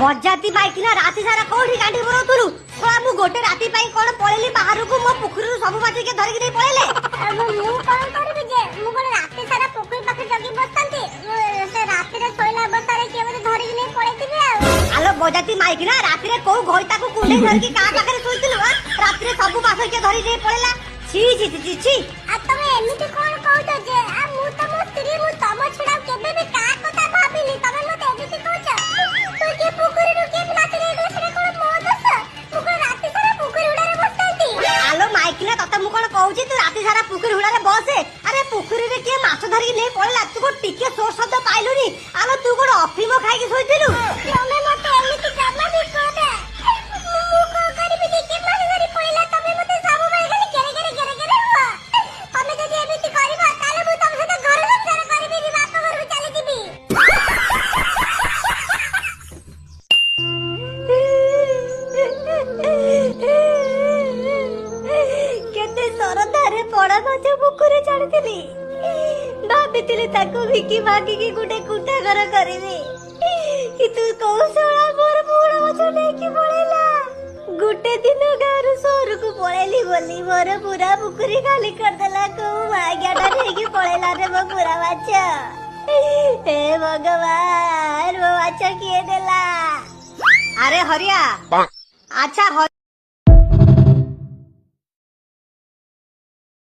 बजाती माइकिना राति सारा कोठी गांडी बरौतुलु थोड़ा मु गोटे राति पई कोन पळेली बाहर को मो पुखरी सब बाटी के धरि के नहीं पळेले मु कोन करबी जे मु कोन राति सारा पोखरी पाखे जगी बसतांती से राति रे सोइला अवस्था रे के मते धरि के नहीं पळेतिबे आलो बजाती माइकिना राति रे को घोइता को कुंडे धरि के का पाखे सोइतिलु राति रे सब बाटी के धरि नहीं पळेला छी छी छी छी आ तमे एमिति कोन कहत जे आ मु त मो स्त्री मु तम छडा केबे भी का कथा भाबिली तमे मते एमिति कहछ तू के पोखरी रो के नाति रे गले सेटा कोन मो दस मु कोन राति सारा पोखरी उडारे बसतांती आलो माइकिना तते मु कोन कहउची तू राति सारा पोखरी उडारे बसे अरे पोखरी रे के माछ धरि नहीं पळेला तू को टिके सोर शब्द पाइलुनी आलो तू कोन अफिम खाइ के सोइतिलु तमे मते एमिति जमा भी कहते मु को करबी जे के माछ धरि पळेला तमे मते सब भाई गले केरे केरे केरे केरे हुआ तमे जदि एमिति करबा ताले मु तम सहित घर संसार करबी नी बाप घर चली जिबी केते सरदारे पड़ा माछ पुकुरे छाड़िथिली भाबिथिली ताको विकी मागी की गुटे कुटा घर करबी कि तू कौशला मोर पूरा माछ लेके पळेला गुटे दिन गारू सोर को पळेली बोली मोर पूरा पुकुरी खाली कर देला को माग्याडा लेके पळेला रे मो पूरा माछ हे भगवान वो माछ किए देला अरे हरिया अच्छा